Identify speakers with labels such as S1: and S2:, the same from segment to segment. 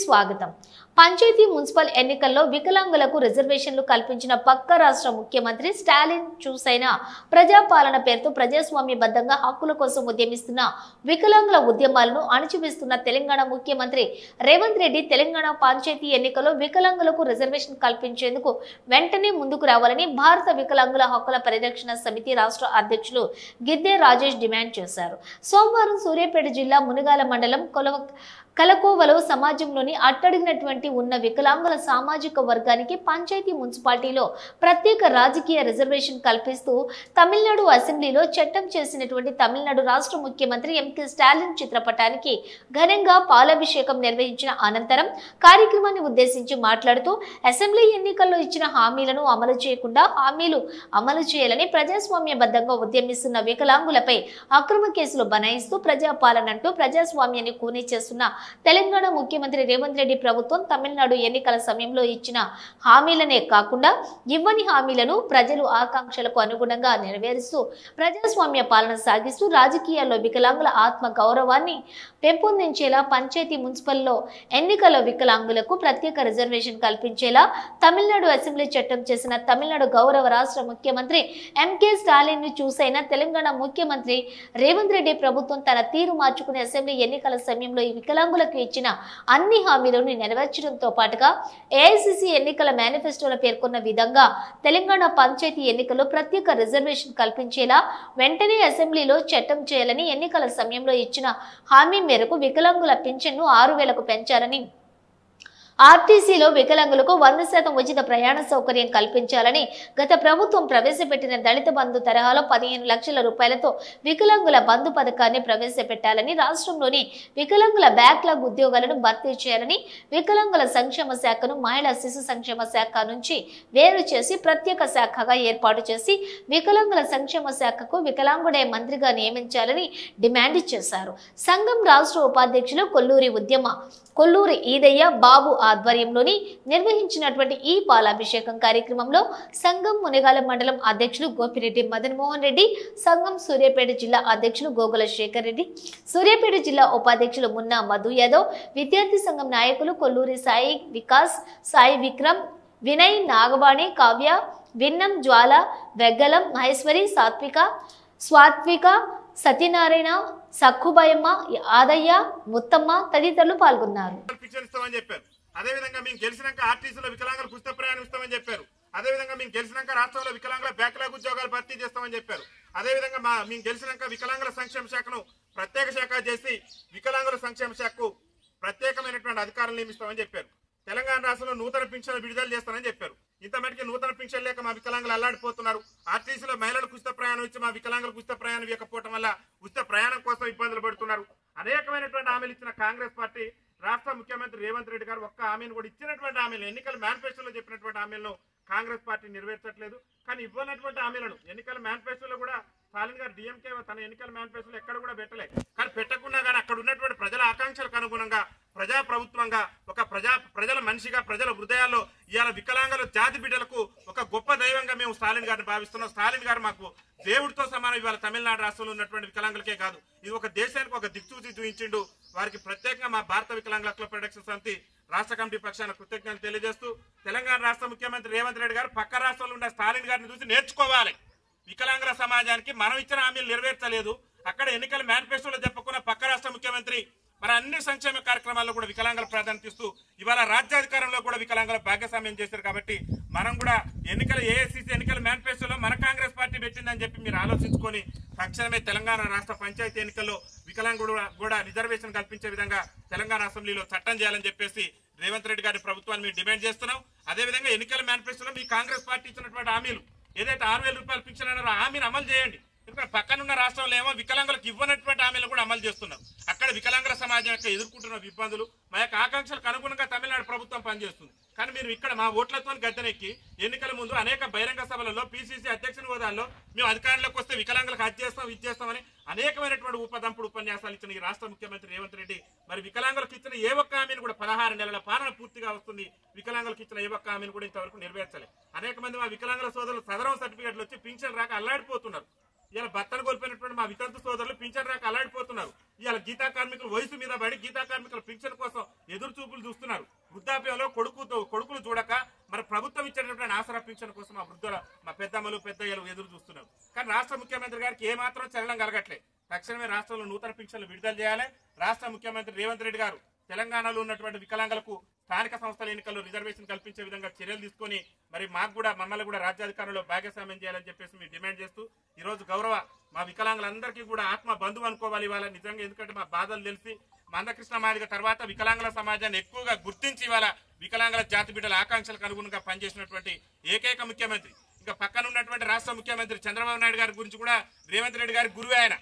S1: స్వాగతం. పంచాయతీ మున్సిపల్ ఎన్నికల్లో వికలాంగులకు రిజర్వేషన్లు కల్పించిన పక్క రాష్ట్ర ముఖ్యమంత్రి స్టాలిన్ చూసైన ప్రజాపాలన పేరుతో ప్రజాస్వామ్యబద్ధంగా హక్కుల కోసం ఉద్యమిస్తున్న వికలాంగుల ఉద్యమాలను అణచివేస్తున్న తెలంగాణ ముఖ్యమంత్రి రేవంత్ రెడ్డి తెలంగాణ పంచాయతీ ఎన్నికల్లో వికలాంగులకు రిజర్వేషన్ కల్పించేందుకు వెంటనే ముందుకు రావాలని భారత వికలాంగుల హక్కుల పరిరక్షణ సమితి రాష్ట్ర అధ్యక్షులు గిద్దే రాజేష్ డిమాండ్ చేశారు. సోమవారం సూర్యాపేట జిల్లా మునిగాల మండలం కలకోవలో సమాజంలోని అట్టడిగినటువంటి ఉన్న వికలాంగుల సామాజిక వర్గానికి పంచాయతీ మున్సిపాలిటీలో ప్రత్యేక రాజకీయ రిజర్వేషన్ కల్పిస్తూ తమిళనాడు అసెంబ్లీలో చట్టం చేసినటువంటి తమిళనాడు రాష్ట్ర ముఖ్యమంత్రి ఎంకే స్టాలిన్ చిత్రపటానికి ఘనంగా పాలాభిషేకం నిర్వహించిన అనంతరం కార్యక్రమాన్ని ఉద్దేశించి మాట్లాడుతూ అసెంబ్లీ ఎన్నికల్లో ఇచ్చిన హామీలను అమలు చేయకుండా హామీలు అమలు చేయాలని ప్రజాస్వామ్యబద్ధంగా ఉద్యమిస్తున్న వికలాంగులపై అక్రమ కేసులు బనాయిస్తూ ప్రజాపాలనంటూ ప్రజాస్వామ్యాన్ని కూనీ చేస్తున్న తెలంగాణ ముఖ్యమంత్రి రేవంత్ రెడ్డి ప్రభుత్వం తమిళనాడు ఎన్నికల సమయంలో ఇచ్చిన హామీలనే కాకుండా ఇవ్వని హామీలను ప్రజలు ఆకాంక్షలకు అనుగుణంగా నెరవేరుస్తూ ప్రజాస్వామ్య పాలన సాగిస్తూ రాజకీయాల్లో వికలాంగుల ఆత్మ గౌరవాన్ని పెంపొందించేలా పంచాయతీ మున్సిపల్లో ఎన్నికల్లో వికలాంగులకు ప్రత్యేక రిజర్వేషన్ కల్పించేలా తమిళనాడు అసెంబ్లీ చట్టం చేసిన తమిళనాడు గౌరవ రాష్ట్ర ముఖ్యమంత్రి ఎంకే స్టాలిన్ ను చూసైన తెలంగాణ ముఖ్యమంత్రి రేవంత్ రెడ్డి ప్రభుత్వం తన తీరు మార్చుకునే అసెంబ్లీ ఎన్నికల సమయంలో ఈ వికలాంగులకు ఇచ్చిన అన్ని హామీలను నెరవేర్చడంతో పాటుగా ఏఐసిసి ఎన్నికల మేనిఫెస్టోలో పేర్కొన్న విధంగా తెలంగాణ పంచాయతీ ఎన్నికల్లో ప్రత్యేక రిజర్వేషన్ కల్పించేలా వెంటనే అసెంబ్లీలో చట్టం చేయాలని ఎన్నికల సమయంలో ఇచ్చిన హామీ మేరకు వికలాంగుల పింఛన్ను 6,000కు పెంచాలని ఆర్టీసీలో వికలాంగులకు 100% ఉచిత ప్రయాణ సౌకర్యం కల్పించాలని గత ప్రభుత్వం ప్రవేశపెట్టిన దళిత బంధు తరహాలో 15 లక్షల రూపాయలతో వికలాంగుల బంధు పథకాన్ని ప్రవేశపెట్టాలని రాష్ట్రంలోని వికలాంగుల బ్యాక్లాగ్ ఉద్యోగాలను భర్తీ చేయాలని వికలాంగుల సంక్షేమ శాఖను మహిళా శిశు సంక్షేమ శాఖ నుంచి వేరు చేసి ప్రత్యేక శాఖగా ఏర్పాటు చేసి వికలాంగుల సంక్షేమ శాఖకు వికలాంగుడే మంత్రిగా నియమించాలని డిమాండ్ చేశారు. సంఘం రాష్ట్ర ఉపాధ్యక్షులు కొల్లూరి ఈదయ్య బాబు ఆధ్వర్యంలోని నిర్వహించినటువంటి ఈ పాలాభిషేకం కార్యక్రమంలో సంఘం మునిగాల మండలం అధ్యక్షులు గోపిరెడ్డి మదన్ మోహన్ రెడ్డి, సంఘం సూర్యాపేట జిల్లా అధ్యక్షులు గోగుల శేఖర్ రెడ్డి, సూర్యాపేట జిల్లా ఉపాధ్యక్షులు మున్నా మధు యాదవ్, విద్యార్థి సంఘం నాయకులు కొల్లూరి సాయి వికాస్, సాయి విక్రమ్, వినయ్, నాగవాణి, కావ్య, విన్నం, జ్వాల, వెగ్గలం, మహేశ్వరి, స్వాత్విక, సత్యనారాయణ, సక్కుబయమ్మ, ఆదయ్య, ముత్తమ్మ తదితరులు పాల్గొన్నారు.
S2: అదేవిధంగా మేము గెలిచినాక ఆర్టీసీలో వికలాంగులకు ఉచిత ప్రయాణం ఇస్తామని చెప్పారు. అదేవిధంగా మేము గెలిచినాక రాష్ట్రంలో వికలాంగుల బ్యాక్లాగ్ ఉద్యోగాలు భర్తీ చేస్తామని చెప్పారు. అదేవిధంగా మేము గెలిచినాక వికలాంగుల సంక్షేమ శాఖను ప్రత్యేక శాఖ చేసి వికలాంగుల సంక్షేమ శాఖకు ప్రత్యేకమైనటువంటి అధికారులు నియమిస్తామని చెప్పారు. తెలంగాణ రాష్ట్రంలో నూతన పింఛన్లు విడుదల చేస్తామని చెప్పారు. ఇంత మటుకి నూతన పింఛన్ లేక మా వికలాంగులు అల్లాడిపోతున్నారు. ఆర్టీసీలో మహిళలకు ఉచిత ప్రయాణం ఇచ్చి మా వికలాంగులకు ఉచిత ప్రయాణం ఇవ్వకపోవడం వల్ల ఉచిత ప్రయాణం కోసం ఇబ్బందులు పడుతున్నారు. అనేకమైనటువంటి హామీలు ఇచ్చిన కాంగ్రెస్ పార్టీ రాష్ట్ర ముఖ్యమంత్రి రేవంత్ రెడ్డి గారు ఒక్క హామీని కూడా ఇచ్చినటువంటి హామీలు ఎన్నికల మేనిఫెస్టోలో చెప్పినటువంటి హామీలను కాంగ్రెస్ పార్టీ నెరవేర్చట్లేదు. కానీ ఇవ్వనటువంటి హామీలను ఎన్నికల మేనిఫెస్టోలో కూడా స్టాలిన్ గారు డిఎంకే తన ఎన్నికల మేనిఫెస్టోలో ఎక్కడ కూడా పెట్టలేదు. కానీ పెట్టకుండా కానీ అక్కడ ఉన్నటువంటి ప్రజల ఆకాంక్షలకు అనుగుణంగా ప్రజా ప్రభుత్వంగా ఒక ప్రజల మనిషిగా ప్రజల హృదయాల్లో ఇవాళ వికలాంగుల జాతి బిడ్డలకు ఒక గొప్ప దైవంగా మేము స్టాలిన్ గారిని భావిస్తున్నాం. స్టాలిన్ గారు మాకు దేవుడితో సమానం. ఇవాళ తమిళనాడు రాష్ట్రంలో ఉన్నటువంటి వికలాంగులకే కాదు, ఇది ఒక దేశానికి ఒక దిక్సూచి చూపించిండు. వారికి ప్రత్యేకంగా మా భారత వికలాంగుల హక్కుల పరిరక్షణ సమితి రాష్ట్ర కమిటీ పక్షాన కృతజ్ఞతలు తెలియజేస్తూ తెలంగాణ రాష్ట్ర ముఖ్యమంత్రి రేవంత్ రెడ్డి గారు పక్క రాష్ట్రంలో ఉన్న స్టాలిన్ గారిని చూసి నేర్చుకోవాలి. వికలాంగుల సమాజానికి మనం ఇచ్చిన హామీలు నెరవేర్చలేదు. అక్కడ ఎన్నికల మేనిఫెస్టోలో చెప్పకున్న పక్క రాష్ట్ర ముఖ్యమంత్రి మరి అన్ని సంక్షేమ కార్యక్రమాల్లో కూడా వికలాంగుల ప్రాధాన్యత ఇస్తూ ఇవాళ రాజ్యాధికారంలో కూడా వికలాంగుల భాగస్వామ్యం చేశారు. కాబట్టి మనం కూడా ఏఐసిసి ఎన్నికల మేనిఫెస్టోలో మన కాంగ్రెస్ పార్టీ పెట్టిందని చెప్పి మీరు ఆలోచించుకొని తక్షణమే తెలంగాణ రాష్ట్ర పంచాయతీ ఎన్నికల్లో వికలాంగులు కూడా రిజర్వేషన్ కల్పించే విధంగా తెలంగాణ అసెంబ్లీలో చట్టం చేయాలని చెప్పేసి రేవంత్ రెడ్డి గారి ప్రభుత్వాన్ని మేము డిమాండ్ చేస్తున్నాం. అదేవిధంగా ఎన్నికల మేనిఫెస్టోలో మీ కాంగ్రెస్ పార్టీ ఇచ్చినటువంటి హామీలు ఏదైతే 6,000 రూపాయలు పింఛన్ అన్నారో ఆ హామీని అమలు చేయండి. ఎందుకంటే పక్కనున్న రాష్ట్రంలో ఏమో వికలాంగులకు ఇవ్వనటువంటి హామీలు కూడా అమలు చేస్తున్నారు. అక్కడ వికలాంగుల సమాజం యొక్క ఎదుర్కొంటున్న ఇబ్బందులు మా యొక్క ఆకాంక్షలకు అనుగుణంగా తమిళనాడు ప్రభుత్వం పనిచేస్తుంది. కానీ మీరు ఇక్కడ మా ఓట్లతో గద్దెనెక్కి ఎన్నికల ముందు అనేక బహిరంగ సభలలో పిసిసి అధ్యక్షుని హోదాల్లో మేము అధికారంలోకి వస్తే వికలాంగులకు అది చేస్తాం ఇది చేస్తామని అనేకమైనటువంటి ఉపన్యాసాలు ఇచ్చిన ఈ రాష్ట్ర ముఖ్యమంత్రి రేవంత్ రెడ్డి మరి వికలాంగులకు ఇచ్చిన ఏ ఒక్క హామీని కూడా 16 నెలల పాలన పూర్తిగా వస్తుంది. వికలాంగులకు ఇచ్చిన ఏ ఒక్క హామీని కూడా ఇంతవరకు నెరవేర్చలేదు. అనేక మంది మా వికలాంగుల సోదరులు సదరం సర్టిఫికెట్లు వచ్చి పింఛన్ రాక అల్లాడిపోతున్నారు. ఇలా భర్తను కోల్పోయినటువంటి మా వితంతు సోదరులు పింఛన్ రాక అల్లాడిపోతున్నారు. ఇవాళ గీతా కార్మికులు వయసు మీద పడి గీతా కార్మికుల పింఛన్ కోసం ఎదురు చూపులు చూస్తున్నారు. వృద్ధాప్యంలో కొడుకులు చూడక మరి ప్రభుత్వం ఇచ్చేటటువంటి ఆసరా పింఛన్ కోసం మా పెద్దమ్మలు పెద్దయ్యలు ఎదురు చూస్తున్నారు. కానీ రాష్ట్ర ముఖ్యమంత్రి గారికి ఏమాత్రం చలనం కలగట్లేదు. తక్షణమే రాష్ట్రంలో నూతన పింఛన్లు విడుదల చేయాలి. రాష్ట్ర ముఖ్యమంత్రి రేవంత్ రెడ్డి గారు తెలంగాణలో ఉన్నటువంటి వికలాంగులకు స్థానిక సంస్థల ఎన్నికల్లో రిజర్వేషన్ కల్పించే విధంగా చర్యలు తీసుకొని మరి మమ్మల్ని కూడా రాజ్యాధికారంలో భాగస్వామ్యం చేయాలని చెప్పేసి మేము డిమాండ్ చేస్తూ ఈ రోజు మా వికలాంగులందరికీ కూడా ఆత్మ బంధువు అనుకోవాలి ఇవాళ నిజంగా. ఎందుకంటే మా బాధలు తెలిసి మందకృష్ణ మాదిగ తర్వాత వికలాంగుల సమాజాన్ని ఎక్కువగా గుర్తించి ఇవాళ వికలాంగుల జాతి బిడ్డల ఆకాంక్షలకు అనుగుణంగా పనిచేసినటువంటి ఏకైక ముఖ్యమంత్రి. ఇంకా పక్కన ఉన్నటువంటి రాష్ట్ర ముఖ్యమంత్రి చంద్రబాబు నాయుడు గారి గురించి కూడా రేవంత్ రెడ్డి గారి గురువే ఆయన.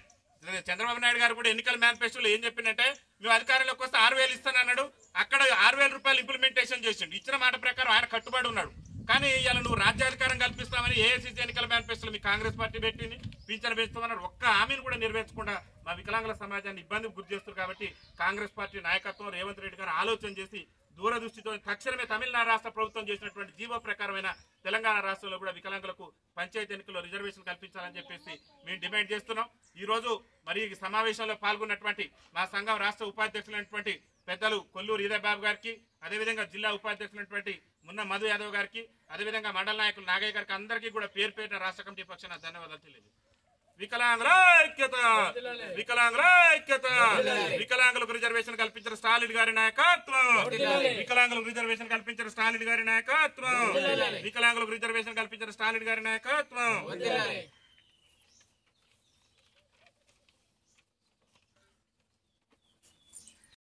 S2: చంద్రబాబు నాయుడు గారు కూడా ఎన్నికల మేనిఫెస్టోలో ఏం చెప్పిందంటే మేము అధికారంలోకి వస్తే 6,000 ఇస్తానన్నాడు. అక్కడ 6,000 రూపాయలు ఇంప్లిమెంటేషన్ చేసిండు. ఇచ్చిన మాట ప్రకారం ఆయన కట్టుబడి ఉన్నాడు. కానీ ఇవాళ నువ్వు రాజ్యాధికారం కల్పిస్తామని ఏఐసీసీ ఎన్నికల మేనిఫెస్టోలో మీ కాంగ్రెస్ పార్టీ పెట్టింది. పింఛన్ పెంచుతామన్నారు. ఒక్క హామీని కూడా నెరవేర్చకుండా మా వికలాంగుల సమాజాన్ని ఇబ్బందికి గురి చేస్తారు. కాబట్టి కాంగ్రెస్ పార్టీ నాయకత్వం రేవంత్ రెడ్డి గారు ఆలోచన చేసి దూరదృష్టితో తక్షణమే తమిళనాడు రాష్ట్ర ప్రభుత్వం చేసినటువంటి జీవో ప్రకారమైన తెలంగాణ రాష్ట్రంలో కూడా వికలాంగులకు పంచాయతీ ఎన్నికల్లో రిజర్వేషన్ కల్పించాలని చెప్పేసి మేము డిమాండ్ చేస్తున్నాం. ఈ రోజు మరి ఈ సమావేశంలో పాల్గొన్నటువంటి మా సంఘం రాష్ట్ర ఉపాధ్యక్షులైనటువంటి పెద్దలు కొల్లూరు ఈదబాబు గారికి, అదేవిధంగా జిల్లా ఉపాధ్యక్షులైనటువంటి మున్న మధు యాదవ్ గారికి, అదేవిధంగా మండల నాయకులు నాగయ్య గారికి అందరికీ కూడా పేరు పేరున రాష్ట్ర కమిటీ పక్షాన ధన్యవాదాలు తెలియదు. వికలాంగుల ఐక్యత, వికలాంగుల ఐక్యత, వికలాంగులకు రిజర్వేషన్ కల్పించిన స్టాలిన్ గారి నాయకత్వం, వికలాంగులకు రిజర్వేషన్ కల్పించిన స్టాలిన్ గారి నాయకత్వం, వికలాంగులకు రిజర్వేషన్ కల్పించిన స్టాలిన్ గారి నాయకత్వం.